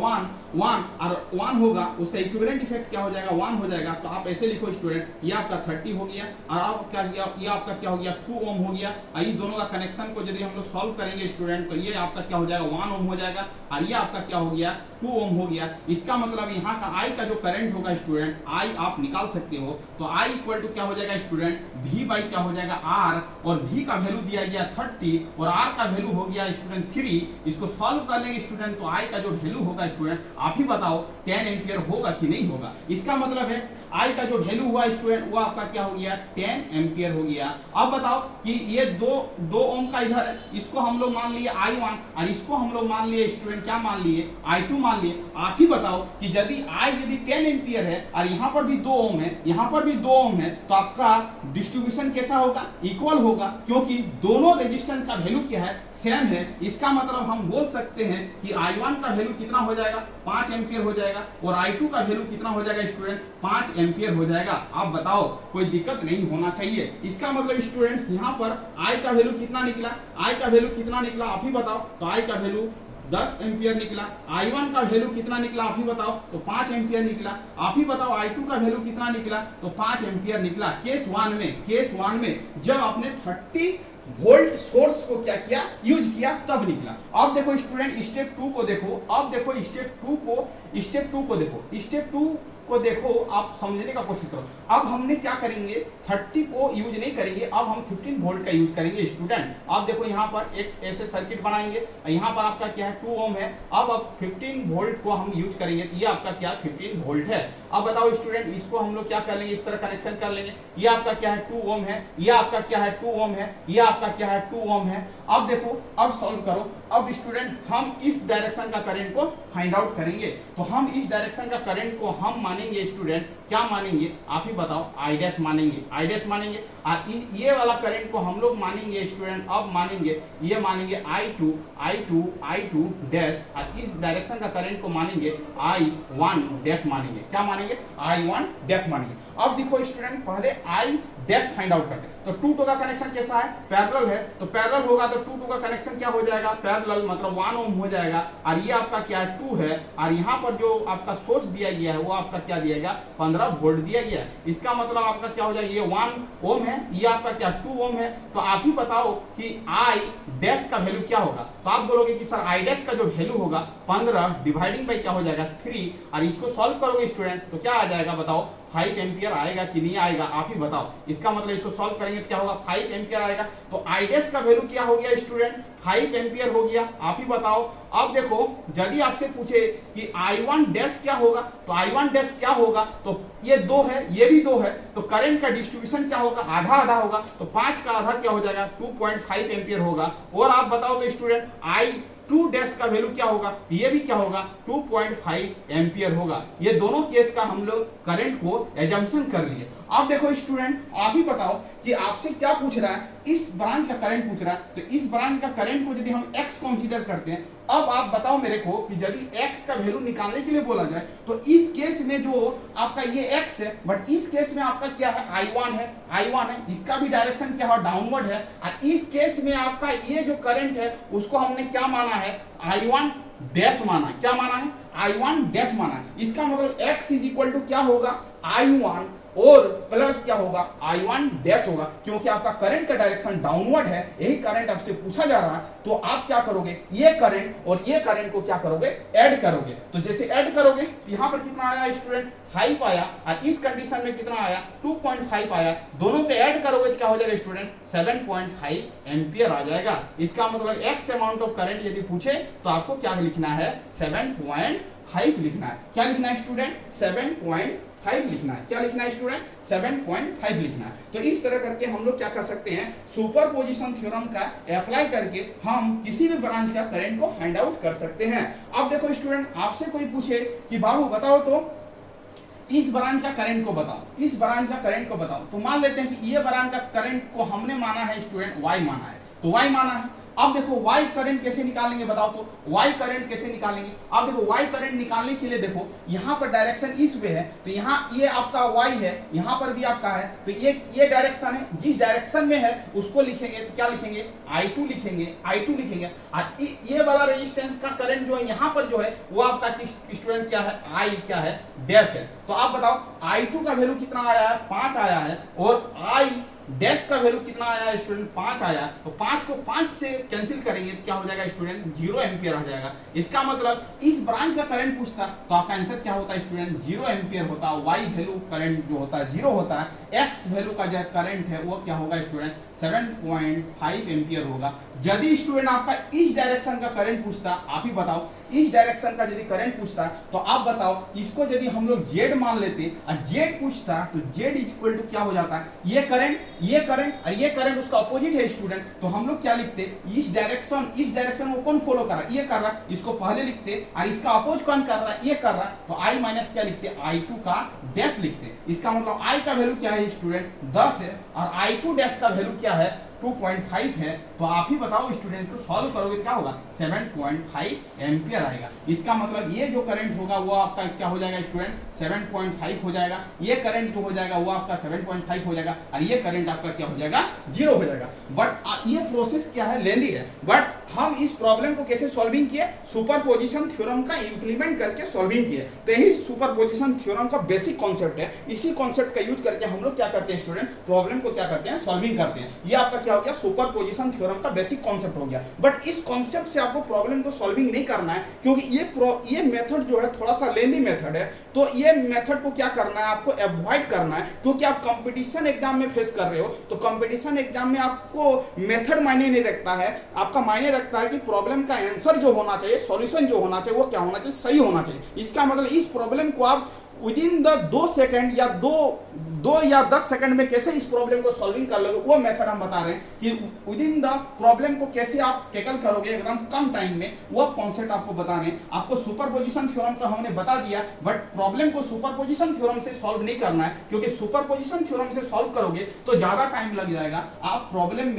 S2: 1 और 1 होगा, उसका इक्विवेलेंट इफेक्ट क्या हो जाएगा, 1 हो जाएगा। तो आप ऐसे लिखो स्टूडेंट, ये आपका 30 हो गया, और आप क्या किया, ये आपका क्या हो गया 2 ओम हो गया। इस दोनों का कनेक्शन को यदि हम लोग सॉल्व करेंगे स्टूडेंट, तो ये आपका क्या हो जाएगा 1 ओम हो जाएगा, और ये आपका क्या हो गया 2 ओम हो गया। इसका मतलब यहाँ का आई का जो करंट होगा स्टूडेंट, आई आप निकाल सकते हो, तो आई इक्वल टू क्या हो जाएगा स्टूडेंट, V बाई क्या हो जाएगा R, और V का वैल्यू दिया गया 30 और R का वैल्यू हो गया स्टूडेंट 3। इसको सॉल्व कर लेंगे स्टूडेंट, तो I का जो वैल्यू होगा स्टूडेंट, आप ही बताओ 10 एम्पियर होगा कि नहीं होगा। इसका मतलब है I का जो वैल्यू हुआ स्टूडेंट, वो आपका क्या हो गया 10 एम्पियर हो गया। अब बताओ कि ये 2 ओम का इधर है, इसको हम लोग मान लिए I1, और इसको हम लोग मान लिए स्टूडेंट क्या मान लिए I2 मान लिए। आप ही बताओ कि यदि 10 एम्पियर है और यहाँ पर भी 2 ओम है, यहाँ पर भी 2 ओम है, तो आपका डिस्ट्रीब्यूशन कैसा होगा, इक्वल होगा, क्योंकि दोनों रेजिस्टेंस का वैल्यू क्या है, सेम है। इसका मतलब हम बोल सकते हैं कि I1 का वैल्यू कितना हो जाएगा, 5 एम्पियर हो जाएगा, और I2 का वैल्यू कितना हो जाएगा स्टूडेंट, 5 एम्पियर हो जाएगा। आप बताओ, कोई दिक्कत नहीं होना चाहिए। इसका मतलब स्टूडेंट यहाँ पर I का वैल्यू कितना निकला, I का वैल्यू कितना निकला आप ही बताओ। तो I का वैल्यू 10 एम्पियर निकला। I1 का वैल्यू कितना निकला आप ही बताओ, तो 5 एम्पियर निकला। आप ही बताओ I2 का वैल्यू कितना निकला, तो 5 एम्पियर निकला। केस 1 में जब आपने 30 वोल्ट सोर्स को क्या किया, यूज किया, तब निकला। अब देखो स्टूडेंट स्टेप 2 को देखो, अब देखो स्टेप 2 को देखो, स्टेप 2 को देखो, आप समझने का कोशिश करो। अब हमने क्या करेंगे, 30 को यूज नहीं करेंगे, अब हम 15 वोल्ट का यूज करेंगे स्टूडेंट। अब देखो यहाँ पर एक ऐसे सर्किट बनाएंगे, यहाँ पर आपका क्या है 2 ओम है। अब 15 वोल्ट को हम यूज करेंगे, तो ये आपका क्या 15 वोल्ट है। अब बताओ स्टूडेंट, इसको हम लोग क्या कर लेंगे, इस तरह कनेक्शन कर लेंगे। ये आपका क्या है 2 ओम है, ये आपका क्या है 2 ओम है, ये आपका क्या है 2 ओम है। अब देखो, अब सॉल्व करो। अब स्टूडेंट हम इस डायरेक्शन का करंट को फाइंड आउट करेंगे। तो हम इस डायरेक्शन का करंट को हम मानेंगे स्टूडेंट, क्या मानेंगे आप ही बताओ, I डैश मानेंगे, I डैश मानेंगे। और ये वाला करंट को हम लोग मानेंगे स्टूडेंट, अब मानेंगे, ये मानेंगे I2 डैश, और इस डायरेक्शन का करंट को मानेंगे I1 डैश मानेंगे। क्या मानेंगे, I1 डैश मानेंगे। अब देखो स्टूडेंट, पहले I डैश फाइंड आउट करते हैं। तो 2 का कनेक्शन कैसा है, पैरेलल है। तो पैरेलल होगा तो 2 का कनेक्शन क्या हो जाएगा, पैरेलल मतलब 1 ओम हो जाएगा। और ये आपका क्या है 2 है, और यहाँ पर जो आपका सोर्स दिया गया है वो आपका क्या दिया गया, 15 वोल्ट दिया गया है। इसका मतलब आपका क्या हो जाएगा, ये 1 ओम है, ये आपका क्या 2 ओम है। तो आप ही बताओ कि I डैश का वैल्यू क्या होगा। तो आप बोलोगे कि सर I डैश का जो वैल्यू होगा 15 डिवाइडिंग बाई क्या हो जाएगा 3, और इसको सॉल्व करोगे स्टूडेंट तो क्या आ जाएगा बताओ, 5 एम्पियर आएगा कि नहीं आएगा, आप ही बताओ। इसका मतलब इसको सॉल्व करेंगे तो क्या होगा, 5 एम्पियर आएगा। तो I डैश का वैल्यू क्या हो गया स्टूडेंट, 5 एम्पियर हो गया। आप ही बताओ। अब देखो, यदि आपसे पूछे कि I1 डैश क्या होगा, तो I1 डैश क्या होगा, तो ये 2 है, ये भी 2 है, तो करंट का डिस्ट्रीब्यूशन क्या होगा, आधा आधा होगा। तो 5 का आधा क्या हो जाएगा, 2.5 एम्पियर होगा। और आप बताओ तो स्टूडेंट I2 डैश का वैल्यू क्या होगा, ये भी क्या होगा, 2.5 एम्पियर होगा। ये दोनों केस का हम लोग करंट को एजम्पशन कर लिए। अब देखो स्टूडेंट, आप ही बताओ कि आपसे क्या पूछ रहा है, इस ब्रांच का करंट पूछ रहा है। तो इस ब्रांच का करंट को यदि हम x कंसीडर करते हैं, अब आप बताओ मेरे को कि यदि x का वैल्यू निकालने के लिए बोला जाए, तो इस केस में जो आपका ये x है, बट इस केस में आपका क्या है, I1 है, इसका भी डायरेक्शन क्या है, डाउनवर्ड है। और इस केस में आपका ये जो करंट है उसको हमने क्या माना है, I1 डैश माना। क्या माना है, I1 डैश माना। इसका मतलब x इज इक्वल टू क्या होगा, I1 और प्लस क्या होगा, I1 डैश होगा, क्योंकि आपका करंट का डायरेक्शन डाउनवर्ड है, यही करंट आपसे पूछा जा रहा है। तो आप क्या करोगे, ये करंट और ये करंट को क्या करोगे, ऐड करोगे। तो जैसे ऐड करोगे, यहाँ पर कितना आया स्टूडेंट, 5 आया, और इस कंडीशन में कितना आया, 2.5 आया। दोनों पे ऐड करोगे तो क्या हो जाएगा स्टूडेंट, 7.5 एम्पियर आ जाएगा। इसका मतलब x अमाउंट ऑफ करंट यदि पूछे तो आपको क्या लिखना है, 7.5 लिखना है। क्या लिखना है स्टूडेंट, 7.5 लिखना है। क्या लिखना है स्टूडेंट, 7.5 लिखना है। तो इस तरह करके हम लोग क्या कर सकते हैं, सुपरपोजिशन थ्योरम का अप्लाई करके हम किसी भी ब्रांच का करंट को फाइंड आउट कर सकते हैं। अब देखो स्टूडेंट, आपसे कोई पूछे कि बाबू बताओ तो इस ब्रांच का करंट को बताओ, इस ब्रांच का करंट को बताओ। तो मान लेते हैं कि ये ब्रांच का करंट को हमने माना है स्टूडेंट Y माना है, तो Y माना है। अब देखो Y करंट कैसे निकालेंगे बताओ, तो Y करंट कैसे निकालेंगे। अब देखो Y करंट निकालने के लिए देखो, यहाँ पर डायरेक्शन इस वे है, तो यहाँ ये आपका Y है, यहाँ पर भी आपका है, तो ये डायरेक्शन है, जिस डायरेक्शन में है उसको लिखेंगे तो क्या लिखेंगे, I2 लिखेंगे। और ये वाला रेजिस्टेंस का करंट जो है यहाँ पर जो है वो आपका स्टूडेंट क्या है, I क्या है, डैश है। तो आप बताओ I2 का वैल्यू कितना आया है, 5 आया है, और I डैश का वैल्यू कितना आया स्टूडेंट, 5 आया। तो 5 को 5 से कैंसिल करेंगे तो क्या हो जाएगा स्टूडेंट, 0 एम्पियर आ जाएगा। इसका मतलब इस ब्रांच का करंट पूछता तो आपका आंसर क्या होता है स्टूडेंट, 0 एम्पियर होता। Y वैल्यू करंट जो होता है 0 होता है, X वैल्यू का जो करंट है वो क्या होगा स्टूडेंट, 7.5 एम्पियर होगा। यदि स्टूडेंट आपका इस डायरेक्शन का करंट पूछता, आप ही बताओ इस डायरेक्शन का यदि करंट पूछता तो आप बताओ, इसको यदि हम लोग जेड मान लेते और जेड पूछता तो जेड इज इक्वल टू क्या हो जाता है, ये करंट और ये करंट उसका अपोजिट है स्टूडेंट, तो हम लोग क्या लिखते, इस डायरेक्शन को कौन फॉलो कर रहा है, ये कर रहा है, इसको पहले लिखते और इसका अपोज कौन कर रहा है, ये कर रहा है, तो आई माइनस क्या लिखते, I2 का डैश लिखते। इसका मतलब I का वैल्यू क्या है स्टूडेंट 10 है और I2 डैश का वैल्यू क्या है 2.5 है। तो आप ही बताओ स्टूडेंट, को सॉल्व करोगे क्या होगा, 7.5 एम्पियर आएगा। इसका मतलब ये जो करंट होगा वो आपका क्या हो जाएगा स्टूडेंट, 7.5 हो जाएगा। ये करंट जो हो जाएगा वो आपका 7.5 हो जाएगा और ये करंट आपका क्या हो जाएगा, 0 हो जाएगा। बट ये प्रोसेस क्या है, लेंदी है। बट हम इस प्रॉब्लम को कैसे सॉल्विंग किए, सुपरपोजिशन थ्योरम का इंप्लीमेंट करके सॉल्विंग किए। तो यही सुपरपोजिशन थ्योरम का बेसिक कॉन्सेप्ट है। इसी कॉन्सेप्ट का यूज करके हम लोग क्या करते हैं स्टूडेंट, प्रॉब्लम को क्या करते हैं, सॉल्विंग करते हैं। ये आपका क्या हो गया, सुपरपोजिशन थ्योरम का बेसिक कॉन्सेप्ट हो गया। बट इस कॉन्सेप्ट से आपको प्रॉब्लम को सॉल्विंग नहीं करना है, क्योंकि ये मेथड जो है थोड़ा सा लेंदी मेथड है। तो ये मेथड को क्या करना है, आपको अवॉइड करना है, क्योंकि आप कंपटीशन एग्जाम में फेस कर रहे हो। तो कंपटीशन एग्जाम में आपको मेथड मायने नहीं रखता है, आपका मायने रखता है कि प्रॉब्लम का आंसर जो होना चाहिए, सॉल्यूशन जो होना चाहिए, वो क्या होना चाहिए, सही होना चाहिए। इसका मतलब इस प्रॉब्लम को आप विद इन द 2 सेकंड या 2 या 10 सेकंड में कैसे इस प्रॉब्लम को सॉल्विंग कर लोगे, वो मेथड हम बता रहे हैं कि विद इन द प्रॉब्लम को कैसे आप टैकल करोगे एकदम कम टाइम में, वो कॉन्सेप्ट आपको बता रहे हैं। आपको सुपरपोजिशन थ्योरम का हमने बता दिया, बट प्रॉब्लम को सुपरपोजिशन थ्योरम से सॉल्व नहीं करना है, क्योंकि सुपरपोजिशन थ्योरम से सॉल्व करोगे तो ज्यादा टाइम लग जाएगा, आप प्रॉब्लम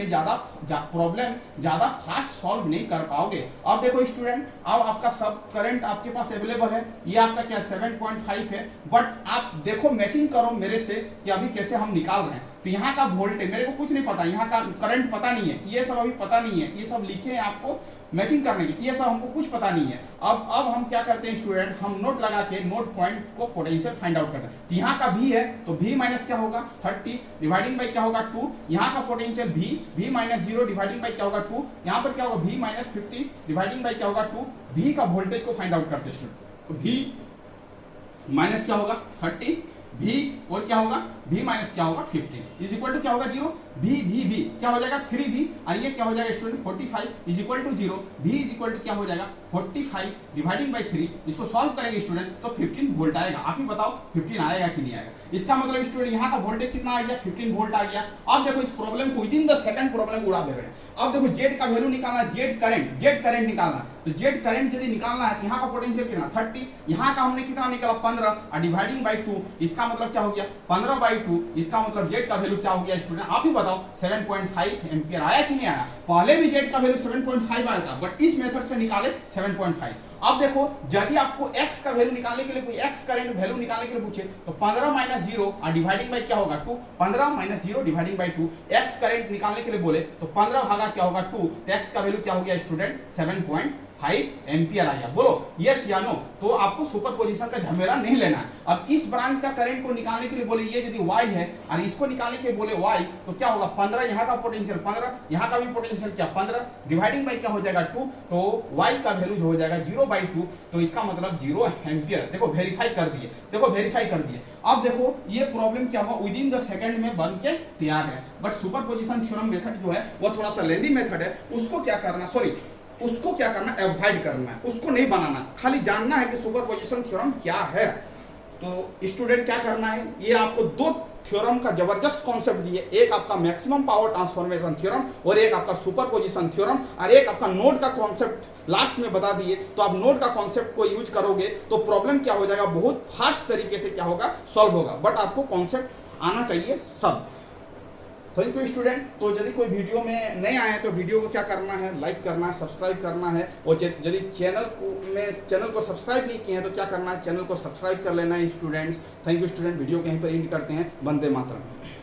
S2: ज्यादा फास्ट सॉल्व नहीं कर पाओगे। अब देखो स्टूडेंट, अब आपका सब करंट आपके पास अवेलेबल है, ये आपका क्या 7.5 है। बट आप देखो मैचिंग करो मेरे से कि अभी कैसे हम निकाल रहे हैं। तो यहाँ का वोल्टेज मेरे को कुछ नहीं पता, यहाँ का करंट पता नहीं है, ये सब अभी पता नहीं है, ये सब लिखे हैं आपको मैचिंग करने की, ये सब हमको कुछ पता नहीं है। अब हम क्या करते हैं स्टूडेंट, हम नोट लगा के नोट पॉइंट को पोटेंशियल फाइंड आउट करते हैं। तो यहाँ का V है तो V माइनस क्या होगा 30 डिवाइडिंग बाई क्या होगा 2। यहाँ का potential V minus 0 dividing by क्या होगा 2। यहाँ पर क्या होगा V माइनस 50 डिवाइडिंग बाई क्या होगा 2। V का वोल्टेज को फाइंड आउट करते हैं स्टूडेंट। तो V माइनस क्या होगा 30, V और क्या होगा V माइनस क्या होगा 15 इज इक्वल टू क्या होगा 0। V क्या हो जाएगा 3V और ये क्या हो जाएगा student 45 is equal to 0। V is equal to क्या हो जाएगा 45 डिवाइडिंग बाई 3। इसको सॉल्व करेंगे स्टूडेंट तो 15 वोल्ट आएगा। आप ही बताओ 15 आएगा कि नहीं आएगा। इसका मतलब स्टूडेंट यहाँ का वोल्टेज कितना आ गया 15 वोल्ट आ गया। अब देखो इस प्रॉब्लम को with in the second problem उड़ा दे रहे हैं। अब देखो जेड का वैल्यू निकालना, जेड करंट निकालना। तो जेड करंट यदि निकालना है तो यहाँ का पोटेंशियल कितना 30, यहाँ का हमने कितना निकाला 15 और डिवाइडिंग बाई 2। इसका मतलब क्या हो गया 15/2। इसका मतलब जेड का वैल्यू क्या हो गया स्टूडेंट, आप ही बताओ 7.5 एम्पियर आया कि नहीं आया। पहले भी जेड का वैल्यू 7.5 आया था, बट इस मेथड से निकाले 7.5। अब देखो यदि आपको x का वैल्यू निकालने के लिए कोई x करंट वैल्यू निकालने के लिए पूछे तो 15 माइनस 0 और डिवाइडिंग बाई क्या होगा 2। 15 minus 0 dividing by 2 x current निकालने के लिए बोले तो 15 भागा क्या होगा 2। तो x का वैल्यू क्या हो गया स्टूडेंट 7.5 एम्पियर आ गया। बोलो यस या नो। तो आपको सुपरपोजिशन का झमेला नहीं लेना है। अब इस ब्रांच का करंट को निकालने के लिए बोले ये यदि y है और इसको निकालने के लिए बोले y तो क्या होगा 15, यहाँ का पोटेंशियल 15, यहाँ का भी पोटेंशियल क्या 15 डिवाइडिंग बाई क्या हो जाएगा 2। तो y का वैल्यू जो हो जाएगा 0/2। तो इसका मतलब 0 एम्पियर। देखो वेरीफाई कर दिए, अब देखो ये प्रॉब्लम क्या हुआ विद इन द सेकंड में बन के तैयार है। बट सुपरपोजिशन थ्योरम मेथड जो है वो थोड़ा सा लेंदी मेथड है, उसको क्या करना अवॉइड करना है, उसको नहीं बनाना, खाली जानना है कि सुपरपोजिशन थ्योरम क्या है। तो स्टूडेंट क्या करना है, ये आपको 2 थ्योरम का जबरदस्त कॉन्सेप्ट दिए, एक आपका मैक्सिमम पावर ट्रांसफॉर्मेशन थ्योरम और एक आपका सुपरपोजिशन थ्योरम और एक आपका नोड का कॉन्सेप्ट लास्ट में बता दिए। तो आप नोड का कॉन्सेप्ट को यूज करोगे तो प्रॉब्लम क्या हो जाएगा बहुत फास्ट तरीके से क्या होगा सॉल्व होगा। बट आपको कॉन्सेप्ट आना चाहिए सब। Thank you student. तो यदि कोई वीडियो में नहीं आए तो वीडियो को क्या करना है, लाइक करना है, सब्सक्राइब करना है। और यदि चैनल को सब्सक्राइब नहीं किए हैं तो क्या करना है, चैनल को सब्सक्राइब कर लेना है students. Thank you student. Video को यहीं पर एंड करते हैं। वंदे मातरम।